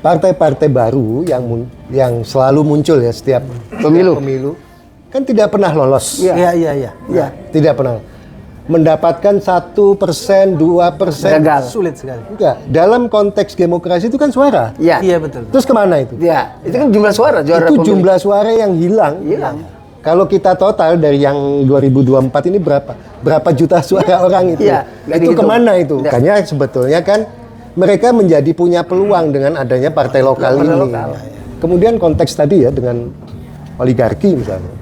partai-partai baru yang selalu muncul ya setiap pemilu kan tidak pernah lolos. Iya. Tidak pernah mendapatkan 1%, 2%. Gagal. Sulit sekali. Enggak. Dalam konteks demokrasi itu kan suara. Iya. Betul. Terus kemana itu? Ya, itu kan jumlah suara. Itu jumlah suara yang hilang. Kalau kita total dari yang 2024 ini berapa juta suara orang itu? Iya, Itu kemana itu? Makanya sebetulnya kan mereka menjadi punya peluang dengan adanya partai lokal ini. Kemudian konteks tadi ya dengan oligarki misalnya.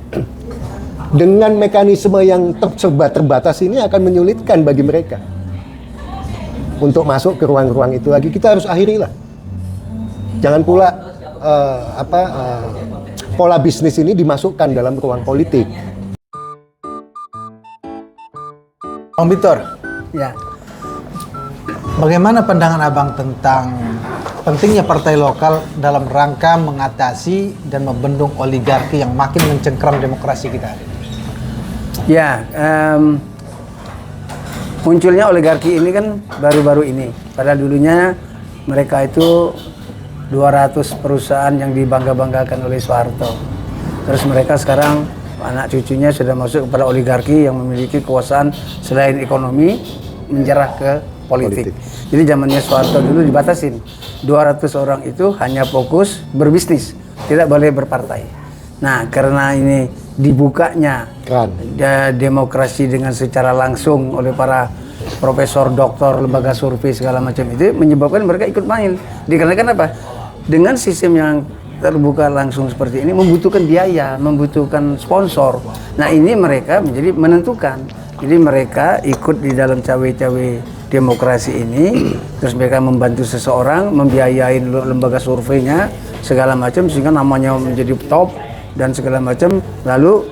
Dengan mekanisme yang terbatas ini akan menyulitkan bagi mereka untuk masuk ke ruang-ruang itu lagi. Kita harus akhiri lah. Jangan pula pola bisnis ini dimasukkan dalam ruang politik. Bang Victor, Ya. bagaimana pandangan Abang tentang pentingnya partai lokal dalam rangka mengatasi dan membendung oligarki yang makin mencengkram demokrasi kita hari ini? Ya, munculnya oligarki ini kan baru-baru ini. Padahal dulunya mereka itu 200 perusahaan yang dibangga-banggakan oleh Soeharto. Terus mereka sekarang anak cucunya sudah masuk kepada oligarki yang memiliki kekuasaan selain ekonomi menjarah ke politik. Jadi zamannya Soeharto dulu dibatasin. 200 orang itu hanya fokus berbisnis, tidak boleh berpartai. Nah, karena ini dibukanya demokrasi dengan secara langsung oleh para profesor, doktor, lembaga survei segala macam itu menyebabkan mereka ikut main. Dikarenakan apa? Dengan sistem yang terbuka langsung seperti ini membutuhkan biaya, membutuhkan sponsor. Nah, ini mereka menjadi menentukan. Jadi mereka ikut di dalam cawe-cawe demokrasi ini, terus mereka membantu seseorang, membiayai lembaga surveinya segala macam sehingga namanya menjadi top dan segala macam, lalu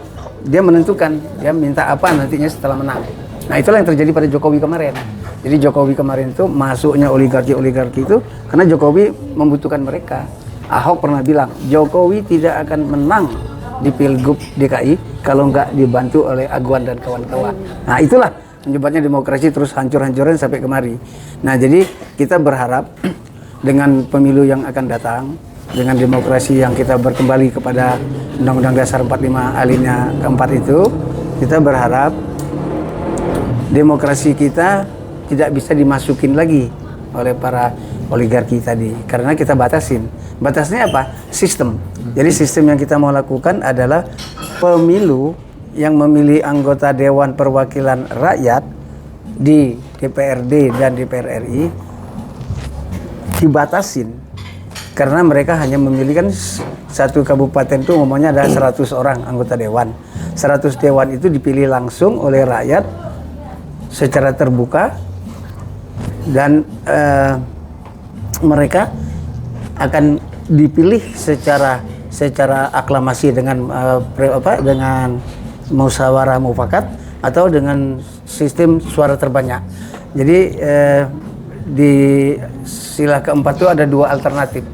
dia menentukan dia minta apa nantinya setelah menang. Nah, itulah yang terjadi pada Jokowi kemarin. Jadi Jokowi kemarin itu masuknya oligarki itu karena Jokowi membutuhkan mereka. Ahok pernah bilang Jokowi tidak akan menang di Pilgub DKI kalau nggak dibantu oleh Aguan dan kawan-kawan. Nah, itulah menyebabnya demokrasi terus hancur-hancuran sampai kemari. Nah, jadi kita berharap dengan pemilu yang akan datang, dengan demokrasi yang kita berkembali kepada Undang-Undang Dasar 45 alinea keempat itu, kita berharap demokrasi kita tidak bisa dimasukin lagi oleh para oligarki tadi, karena kita batasin. Batasnya apa? Sistem. Jadi sistem yang kita mau lakukan adalah pemilu yang memilih anggota Dewan Perwakilan Rakyat di DPRD dan DPR RI dibatasin. Karena mereka hanya memilih kan satu kabupaten itu umumnya ada 100 orang anggota dewan. 100 dewan itu dipilih langsung oleh rakyat secara terbuka dan mereka akan dipilih secara aklamasi dengan dengan musyawarah mufakat atau dengan sistem suara terbanyak. Jadi di sila keempat itu ada dua alternatif.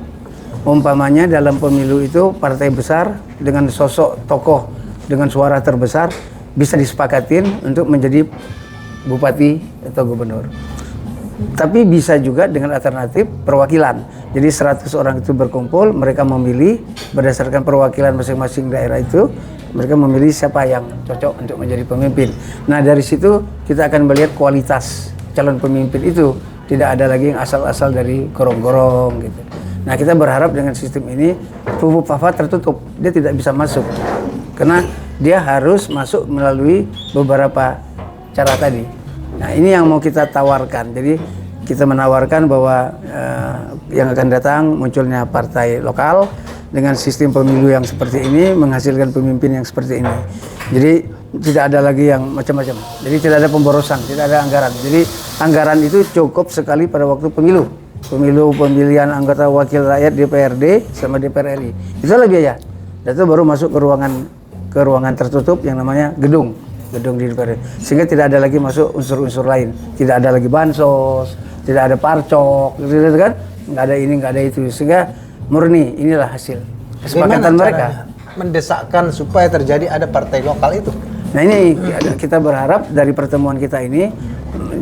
Umpamanya dalam pemilu itu partai besar dengan sosok tokoh dengan suara terbesar bisa disepakatin untuk menjadi bupati atau gubernur. Tapi bisa juga dengan alternatif perwakilan. Jadi 100 orang itu berkumpul, mereka memilih berdasarkan perwakilan masing-masing daerah itu, mereka memilih siapa yang cocok untuk menjadi pemimpin. Nah, dari situ kita akan melihat kualitas calon pemimpin itu. Tidak ada lagi yang asal-asal dari gorong-gorong gitu. Nah, kita berharap dengan sistem ini Fafa tertutup, dia tidak bisa masuk karena dia harus masuk melalui beberapa cara tadi. Nah, ini yang mau kita tawarkan. Jadi kita menawarkan bahwa yang akan datang munculnya partai lokal dengan sistem pemilu yang seperti ini menghasilkan pemimpin yang seperti ini. Jadi tidak ada lagi yang macam-macam. Jadi tidak ada pemborosan, tidak ada anggaran. Jadi anggaran itu cukup sekali pada waktu pemilu. Pemilihan anggota wakil rakyat DPRD sama DPR RI. Itulah biaya. Dan itu baru masuk ke ruangan tertutup yang namanya gedung di DPR. Sehingga tidak ada lagi masuk unsur-unsur lain. Tidak ada lagi bansos, tidak ada parcok, gitu kan? Nggak ada ini, nggak ada itu. Sehingga murni inilah hasil kesepakatan mereka. Mendesakkan supaya terjadi ada partai lokal itu. Nah, ini kita berharap dari pertemuan kita ini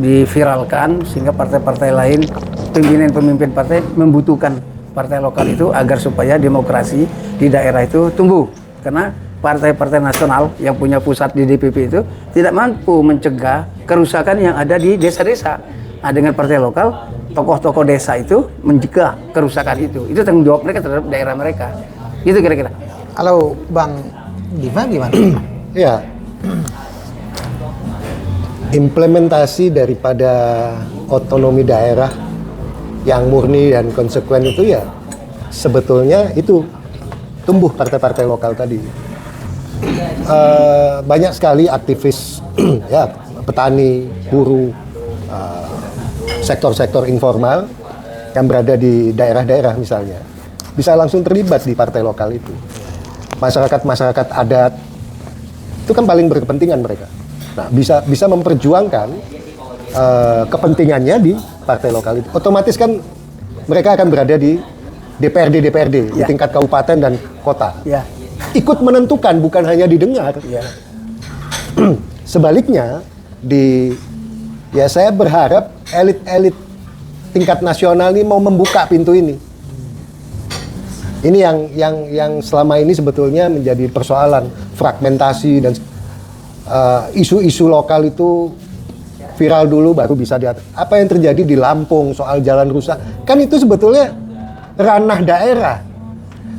diviralkan sehingga partai-partai lain, pimpinan-pemimpin partai membutuhkan partai lokal itu agar supaya demokrasi di daerah itu tumbuh. Karena partai-partai nasional yang punya pusat di DPP itu tidak mampu mencegah kerusakan yang ada di desa-desa. Nah, dengan partai lokal, tokoh-tokoh desa itu mencegah kerusakan itu. Itu tanggung jawab mereka terhadap daerah mereka. Gitu kira-kira. Kalau Bang Diva gimana? Ya, implementasi daripada otonomi daerah yang murni dan konsekuen itu ya sebetulnya itu tumbuh partai-partai lokal tadi. Banyak sekali aktivis ya petani, buruh, sektor-sektor informal yang berada di daerah-daerah misalnya bisa langsung terlibat di partai lokal itu. Masyarakat adat itu kan paling berkepentingan mereka. Nah, bisa memperjuangkan kepentingannya di partai lokal itu. Otomatis kan mereka akan berada di DPRD di tingkat kabupaten dan kota. Ya. Ikut menentukan, bukan hanya didengar. Ya. Sebaliknya saya berharap elit-elit tingkat nasional ini mau membuka pintu ini. Ini yang selama ini sebetulnya menjadi persoalan fragmentasi dan isu-isu lokal itu viral dulu baru bisa diatur. Apa yang terjadi di Lampung soal jalan rusak kan itu sebetulnya ranah daerah.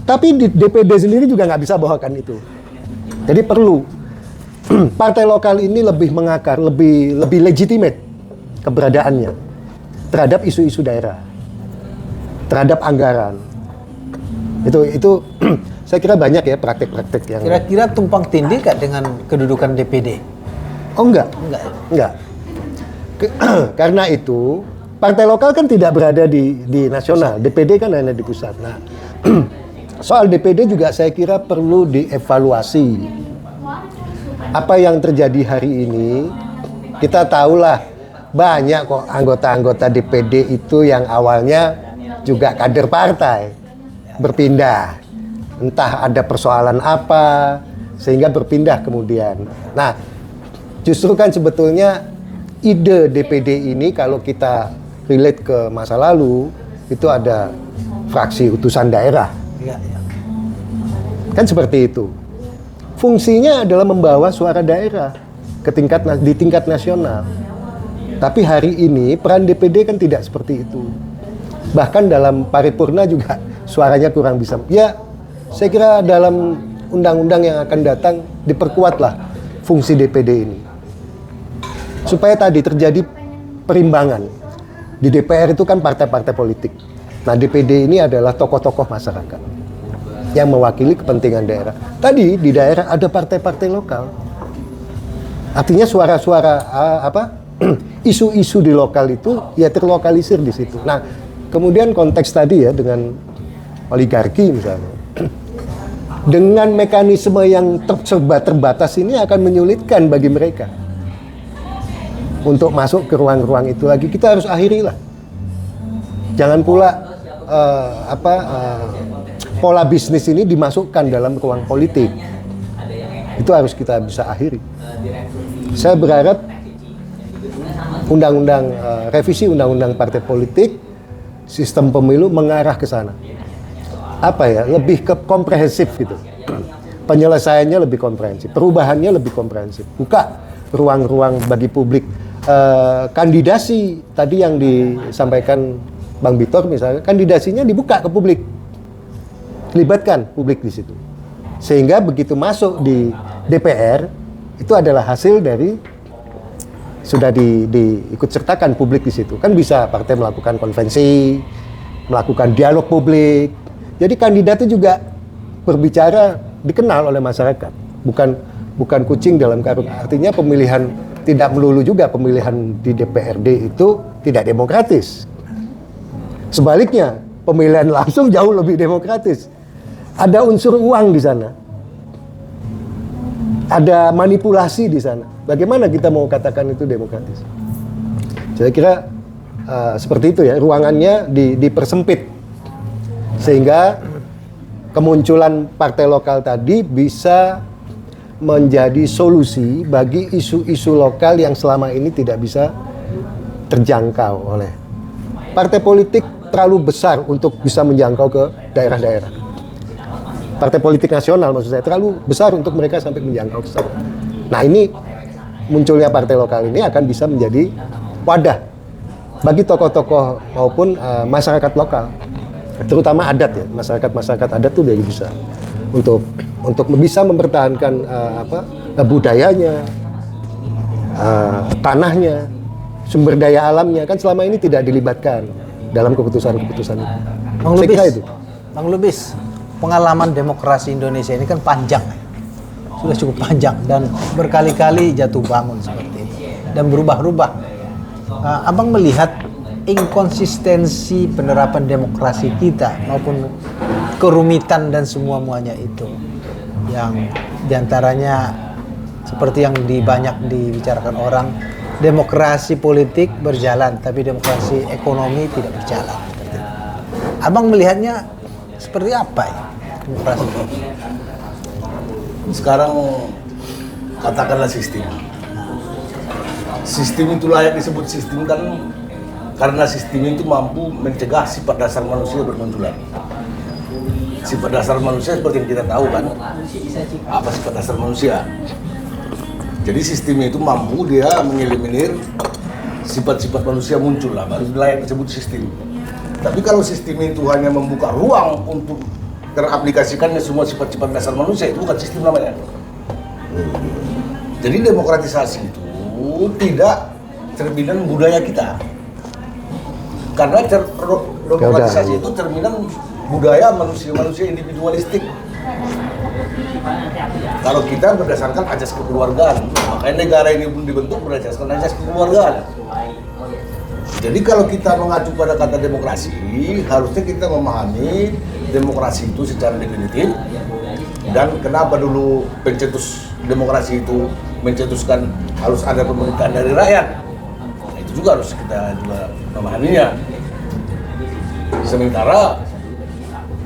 Tapi di DPD sendiri juga nggak bisa bawakan itu. Jadi perlu partai lokal ini lebih mengakar, lebih legitimate keberadaannya terhadap isu-isu daerah, terhadap anggaran. Itu saya kira banyak ya praktek-praktek yang. Kira-kira tumpang tindih nggak dengan kedudukan DPD? Oh enggak. Enggak. Karena itu partai lokal kan tidak berada di nasional, DPD kan hanya di pusat. Nah, soal DPD juga saya kira perlu dievaluasi. Apa yang terjadi hari ini, kita tahulah banyak kok anggota-anggota DPD itu yang awalnya juga kader partai, berpindah. Entah ada persoalan apa, sehingga berpindah kemudian. Nah, justru kan sebetulnya ide DPD ini kalau kita relate ke masa lalu, itu ada fraksi utusan daerah. Iya. Kan seperti itu. Fungsinya adalah membawa suara daerah di tingkat nasional. Tapi hari ini peran DPD kan tidak seperti itu. Bahkan dalam paripurna juga suaranya kurang bisa. Ya, saya kira dalam undang-undang yang akan datang diperkuatlah fungsi DPD ini. Supaya tadi terjadi perimbangan. Di DPR itu kan partai-partai politik. Nah, DPD ini adalah tokoh-tokoh masyarakat yang mewakili kepentingan daerah. Tadi di daerah ada partai-partai lokal. Artinya suara-suara isu-isu di lokal itu ya terlokalisir di situ. Nah, kemudian konteks tadi ya dengan oligarki misalnya. Dengan mekanisme yang serba terbatas ini akan menyulitkan bagi mereka untuk masuk ke ruang-ruang itu lagi. Kita harus akhirilah. Jangan pula pola bisnis ini dimasukkan dalam ruang politik. Itu harus kita bisa akhiri. Saya berharap revisi undang-undang partai politik, sistem pemilu mengarah ke sana. Lebih ke komprehensif gitu. Penyelesaiannya lebih komprehensif, perubahannya lebih komprehensif. Buka ruang-ruang bagi publik. Kandidasi tadi yang disampaikan Bang Bitor misalnya, kandidasinya dibuka ke publik. Libatkan publik di situ. Sehingga begitu masuk di DPR, itu adalah hasil dari sudah diikut sertakan publik di situ. Kan bisa partai melakukan konvensi, melakukan dialog publik. Jadi kandidatnya juga berbicara dikenal oleh masyarakat. Bukan kucing dalam karung. Artinya pemilihan tidak melulu juga pemilihan di DPRD itu tidak demokratis. Sebaliknya, pemilihan langsung jauh lebih demokratis. Ada unsur uang di sana. Ada manipulasi di sana. Bagaimana kita mau katakan itu demokratis? Saya kira seperti itu ya, ruangannya dipersempit. Sehingga kemunculan partai lokal tadi bisa menjadi solusi bagi isu-isu lokal yang selama ini tidak bisa terjangkau oleh partai politik. terlalu besar untuk bisa menjangkau ke daerah-daerah. Partai politik nasional maksud saya terlalu besar untuk mereka sampai menjangkau ke sana. Nah ini munculnya partai lokal ini akan bisa menjadi wadah bagi tokoh-tokoh maupun masyarakat lokal, terutama adat ya, masyarakat adat tuh jadi bisa untuk bisa mempertahankan budayanya, tanahnya, sumber daya alamnya, kan selama ini tidak dilibatkan dalam keputusan-keputusan itu. Saya kira itu. Bang Lubis, pengalaman demokrasi Indonesia ini kan panjang, sudah cukup panjang dan berkali-kali jatuh bangun seperti itu dan berubah-ubah. Abang melihat inkonsistensi penerapan demokrasi kita maupun kerumitan dan semua-muanya itu yang diantaranya seperti yang banyak dibicarakan orang, demokrasi politik berjalan tapi demokrasi ekonomi tidak berjalan. Abang melihatnya seperti apa ya demokrasi ini? Sekarang katakanlah sistem itu layak disebut sistem kan karena sistem itu mampu mencegah sifat dasar manusia bermunculan. Sifat dasar manusia seperti yang kita tahu kan, apa sifat dasar manusia. Jadi sistem itu mampu dia mengeliminir sifat-sifat manusia muncul lah, baru layak disebut sistem. Tapi kalau sistem itu hanya membuka ruang untuk teraplikasikannya semua sifat-sifat dasar manusia, itu bukan sistem namanya. Jadi demokratisasi itu tidak cerminan budaya kita. Karena demokratisasi itu cerminan budaya manusia individualistik. Kalau kita berdasarkan ajas kekeluargaan, makanya negara ini pun dibentuk berdasarkan ajas kekeluargaan. Jadi kalau kita mengacu pada kata demokrasi, harusnya kita memahami demokrasi itu secara definitif dan kenapa dulu pencetus demokrasi itu mencetuskan harus ada pemerintahan dari rakyat. Nah, itu juga harus kita juga memahaminya. Sementara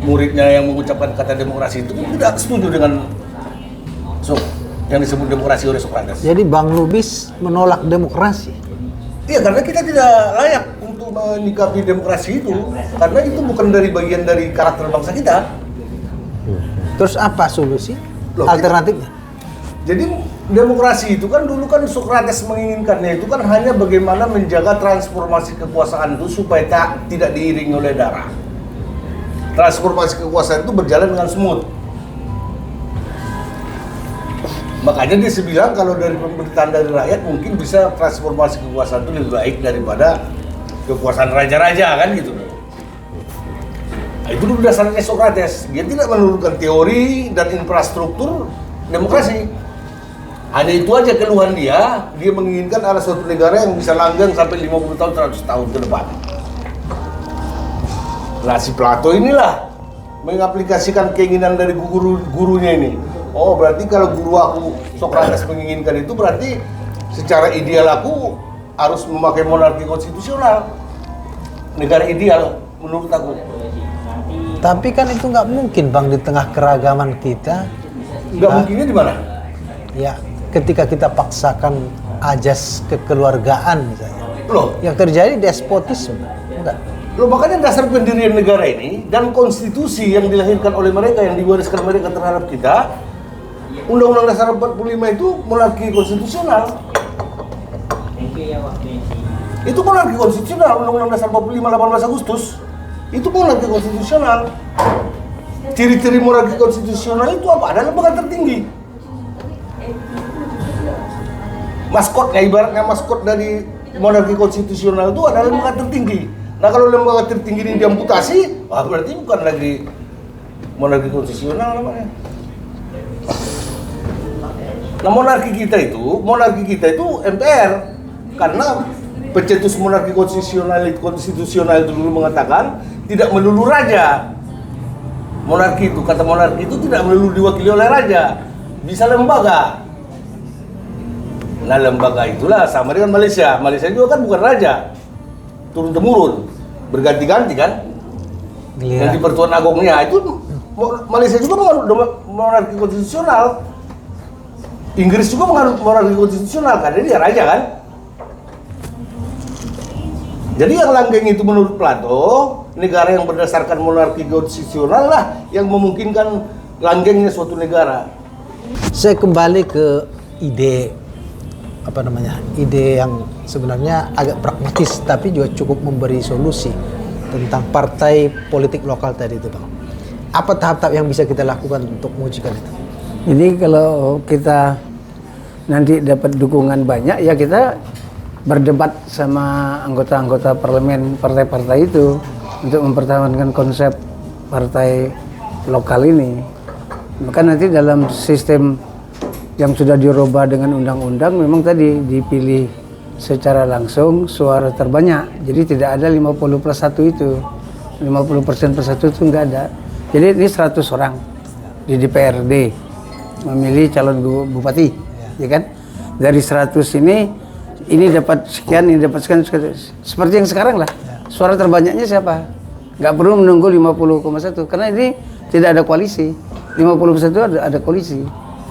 muridnya yang mengucapkan kata demokrasi itu tidak setuju dengan yang disebut demokrasi oleh Socrates. Jadi Bang Lubis menolak demokrasi. Iya, karena kita tidak layak untuk menyikapi demokrasi itu, karena itu bukan dari bagian dari karakter bangsa kita. Terus apa solusi? Alternatifnya? Jadi demokrasi itu kan dulu kan Socrates menginginkannya itu kan hanya bagaimana menjaga transformasi kekuasaan itu supaya tidak diiringi oleh darah. Transformasi kekuasaan itu berjalan dengan smooth. Makanya dia bilang kalau dari pemerintahan dari rakyat mungkin bisa transformasi kekuasaan itu lebih baik daripada kekuasaan raja-raja kan gitu. Nah, itu dulu dasarnya Socrates. Dia tidak menurunkan teori dan infrastruktur demokrasi. Hanya itu aja keluhan dia menginginkan ada suatu negara yang bisa langgeng sampai 50 tahun, 100 tahun ke depan. Nah si Plato inilah mengaplikasikan keinginan dari gurunya ini. Oh berarti kalau guru aku Socrates menginginkan itu berarti secara ideal aku harus memakai monarki konstitusional. Negara ideal menurut aku. Tapi kan itu nggak mungkin Bang di tengah keragaman kita. Nggak mungkinnya di mana? Ya ketika kita paksakan ajas kekeluargaan misalnya. Loh, yang terjadi despotisme. Enggak. Loh makanya dasar pendirian negara ini dan konstitusi yang dilahirkan oleh mereka yang diwariskan mereka terhadap kita, Undang-Undang Dasar 45 itu monarki konstitusional. Itu monarki konstitusional, Undang-Undang Dasar 45 18 Agustus. Itu monarki konstitusional. Ciri-ciri monarki konstitusional itu apa? Ada lembaga tertinggi. Maskotnya, ibaratnya maskot dari monarki konstitusional itu adalah lembaga tertinggi. Nah kalau lembaga tertinggi ini diamputasi, berarti bukan lagi monarki konstitusional namanya. Nah monarki kita itu MPR, karena pencetus monarki konstitusional itu dulu mengatakan tidak melulu raja. Monarki itu, kata monarki itu tidak melulu diwakili oleh raja, bisa lembaga. Nah lembaga itulah sama dengan Malaysia. Malaysia juga kan bukan raja, turun temurun, berganti-ganti kan. Yang di Pertuan Agongnya itu Malaysia juga menganut monarki konstitusional. Inggris juga menganut monarki konstitusional karena dia raja kan. Jadi yang langgeng itu menurut Plato negara yang berdasarkan monarki konstitusional lah yang memungkinkan langgengnya suatu negara. Saya kembali ke ide ide yang sebenarnya agak pragmatis tapi juga cukup memberi solusi tentang partai politik lokal tadi itu, Bang. Apa tahap-tahap yang bisa kita lakukan untuk mewujudkan itu? Jadi kalau kita nanti dapat dukungan banyak, ya kita berdebat sama anggota-anggota parlemen partai-partai itu untuk mempertahankan konsep partai lokal ini. Maka nanti dalam sistem yang sudah dirubah dengan undang-undang memang tadi dipilih secara langsung suara terbanyak. Jadi tidak ada 50 plus 1 itu. 50% plus 1 itu enggak ada. Jadi ini 100 orang di DPRD memilih calon bupati, ya kan? Dari 100 ini dapat sekian, ini dapat sekian, seperti yang sekarang lah. Suara terbanyaknya siapa? Nggak perlu menunggu 50,1 karena ini tidak ada koalisi. 50% ada koalisi,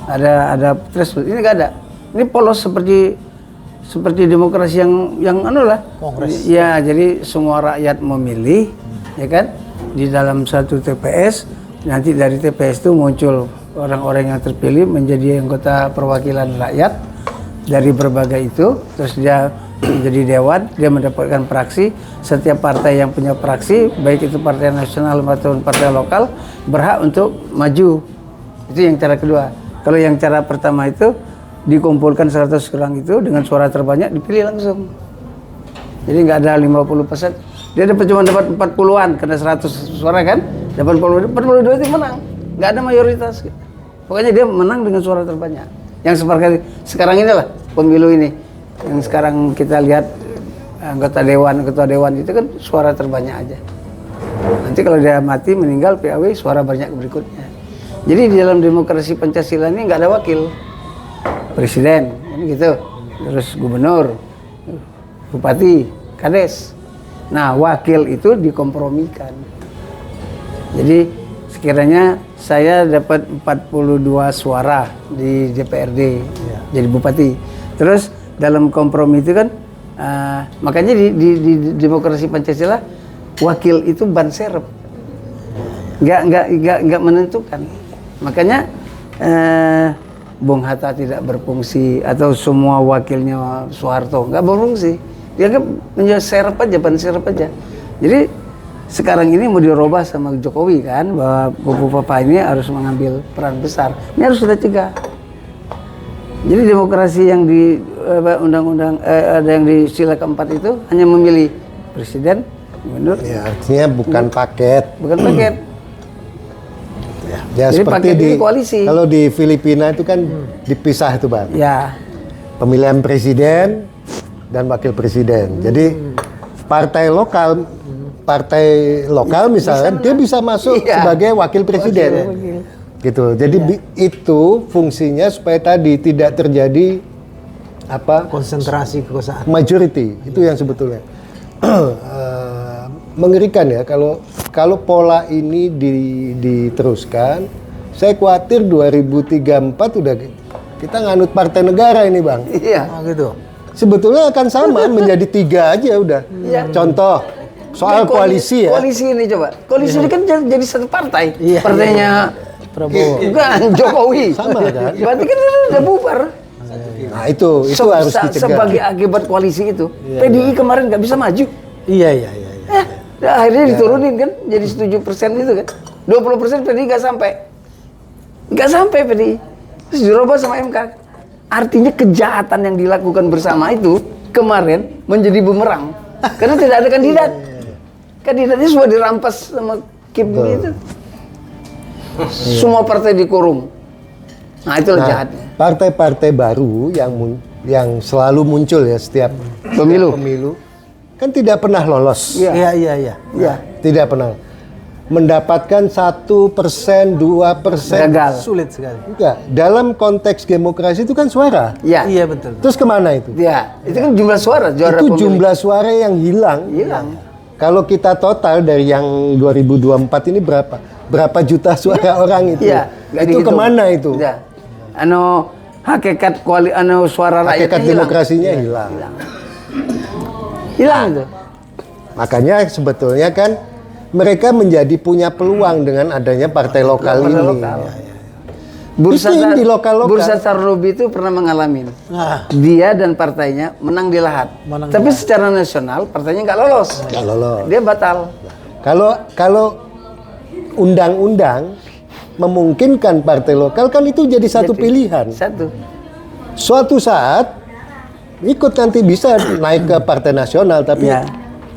ada threshold. Ini nggak ada. Ini polos seperti demokrasi yang anu lah. Kongres. Ya, jadi semua rakyat memilih, ya kan? Di dalam satu TPS, nanti dari TPS itu muncul orang-orang yang terpilih menjadi anggota perwakilan rakyat dari berbagai itu, terus dia menjadi dewan, dia mendapatkan praksi. Setiap partai yang punya praksi, baik itu partai nasional maupun partai lokal, berhak untuk maju. Itu yang cara kedua. Kalau yang cara pertama itu dikumpulkan 100 orang itu dengan suara terbanyak dipilih langsung. Jadi nggak ada 50%. Dia cuma dapat 40-an karena 100 suara kan, dapat 42 itu menang. Nggak ada mayoritas. Pokoknya dia menang dengan suara terbanyak. Yang seperti sekarang inilah pemilu ini. Yang sekarang kita lihat ketua dewan itu kan suara terbanyak aja. Nanti kalau dia mati meninggal PAW suara banyak berikutnya. Jadi di dalam demokrasi Pancasila ini nggak ada wakil. Presiden, ini gitu. Terus gubernur, bupati, kades. Nah, wakil itu dikompromikan. Jadi sekiranya saya dapat 42 suara di DPRD jadi bupati. Terus dalam kompromi itu kan makanya di demokrasi Pancasila wakil itu ban serep. Nggak menentukan. Makanya Bung Hatta tidak berfungsi atau semua wakilnya Soeharto nggak berfungsi. Dia menjadi serep aja, ban serep aja. Jadi sekarang ini mau dirubah sama Jokowi kan bahwa Bapak ini harus mengambil peran besar. Ini harus kita cegah. Jadi demokrasi yang di undang-undang ada yang di sila keempat itu hanya memilih presiden, gubernur. Ya, artinya bukan paket. Bukan paket. Ya, jadi seperti paket di ini koalisi. Kalau di Filipina itu kan dipisah itu, Bang. Ya. Pemilihan presiden dan wakil presiden. Jadi partai lokal misalnya dia bisa masuk sebagai wakil presiden. Gitu. Jadi itu fungsinya supaya tadi tidak terjadi konsentrasi kekuasaan. Majority. Itu yang sebetulnya mengerikan ya kalau pola ini diteruskan. Saya khawatir 2034 udah kita nganut partai negara ini, Bang. Iya. Gitu. Sebetulnya akan sama menjadi 3 aja udah. Contoh soal koalisi ya. Koalisi ini coba. Koalisi ini kan jadi satu partai. Iya. Partainya Prabowo. Bukan Jokowi. Sama kan? Berarti kan udah bubar. Nah itu harus dicegah. Sebagai akibat koalisi itu, PDI kemarin nggak bisa maju. Iya. Akhirnya diturunin kan, jadi 7% itu kan. 20% PDI nggak sampai PDI. Terus dirubah sama MK. Artinya kejahatan yang dilakukan bersama itu kemarin menjadi bumerang karena tidak ada kandidat. Kandidatnya sudah dirampas sama Kim itu. Semua partai dikurung. Nah, itulah jahatnya. Partai-partai baru yang selalu muncul ya setiap pemilu kan tidak pernah lolos. Iya. Tidak pernah mendapatkan 1%, 2%. Gagal. Sulit sekali. Enggak. Dalam konteks demokrasi itu kan suara. Iya, betul. Terus kemana itu? Ya, itu kan jumlah suara. Juara Itu pemilih. jumlah suara yang hilang. Kalau kita total dari yang 2024 ini berapa juta suara orang itu? Iya, itu kemana itu? Ya. Hakikat suara rakyat Hakikat demokrasinya hilang. Hilang itu. Makanya sebetulnya kan mereka menjadi punya peluang dengan adanya partai lokal Partai ini. lokal. Bursa Itu yang di lokal-lokal. Bursa Tarrobi itu pernah mengalami. Nah, Dia dan partainya menang di Lahat. Menang di Tapi Lahat. secara nasional partainya nggak lolos. Nggak lolos. Dia batal. Kalau undang-undang memungkinkan partai lokal kan itu jadi satu Jadi, pilihan. Satu. Suatu saat ikut nanti bisa naik ke partai nasional, tapi Ya.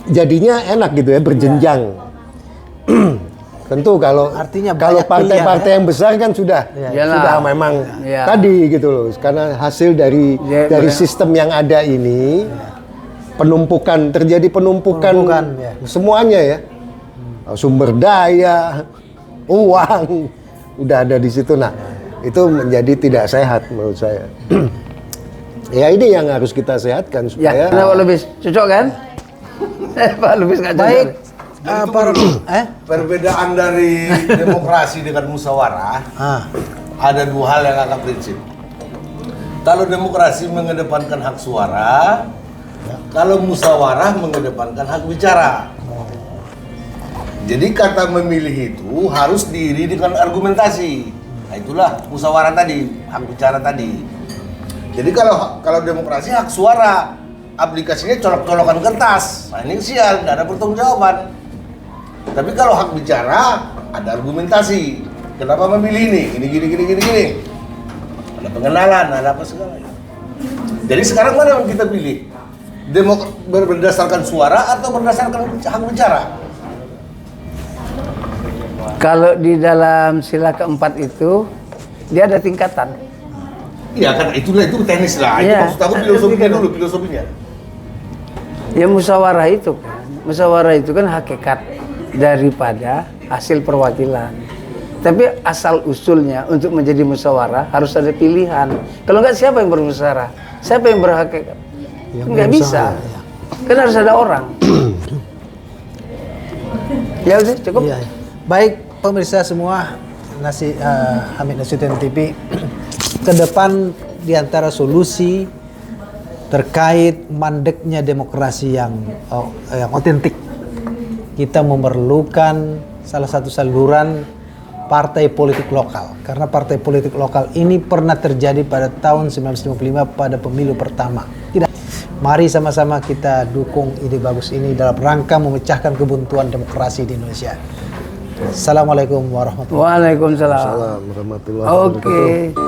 jadinya enak gitu ya, berjenjang. Tentu kalau Artinya kalau banyak partai-partai pilihan, yang besar kan sudah Iyalah. sudah memang Ya. tadi gitu loh, karena hasil dari Ya, benar. sistem yang ada ini terjadi penumpukan ya. semuanya ya, sumber daya, uang udah ada di situ. Nah itu menjadi tidak sehat menurut saya. Ya ini yang harus kita sehatkan Ya, supaya kenapa lebih cocok kan? Pak Lubis nggak cocok. baik. Perbedaan dari demokrasi dengan musyawarah ada dua hal yang agak prinsip. Kalau demokrasi mengedepankan hak suara, kalau musyawarah mengedepankan hak bicara. Jadi kata memilih itu harus diiringi dengan argumentasi. Nah itulah musyawarah tadi, hak bicara tadi. Jadi kalau demokrasi hak suara, aplikasinya colok-colokan kertas. Nah ini sial, nggak ada pertanggungjawaban. Tapi kalau hak bicara ada argumentasi. Kenapa memilih ini? Gini. Ada pengenalan, ada apa segala. Jadi sekarang mana yang kita pilih? Berdasarkan suara atau berdasarkan hak bicara? Kalau di dalam sila keempat itu dia ada tingkatan. Iya kan itu teknis lah. Itu Iya. maksud aku filosofinya. Ya musyawarah itu kan. Musyawarah itu kan hakikat daripada hasil perwakilan. Tapi asal usulnya untuk menjadi musyawarah harus ada pilihan. Kalau enggak siapa yang bermusyawarah? Siapa yang berhakikat? Enggak bisa. Kan harus ada orang. Ya udah cukup. Iya. Baik pemirsa semua, Hamid Nasution TV. Ke depan di antara solusi terkait mandeknya demokrasi yang otentik, kita memerlukan salah satu saluran partai politik lokal. Karena partai politik lokal ini pernah terjadi pada tahun 1955 pada pemilu pertama. Tidak. Mari sama-sama kita dukung ide bagus ini dalam rangka memecahkan kebuntuan demokrasi di Indonesia. Assalamualaikum warahmatullahi wabarakatuh. Waalaikumsalam. Assalamualaikum warahmatullahi wabarakatuh. Oke.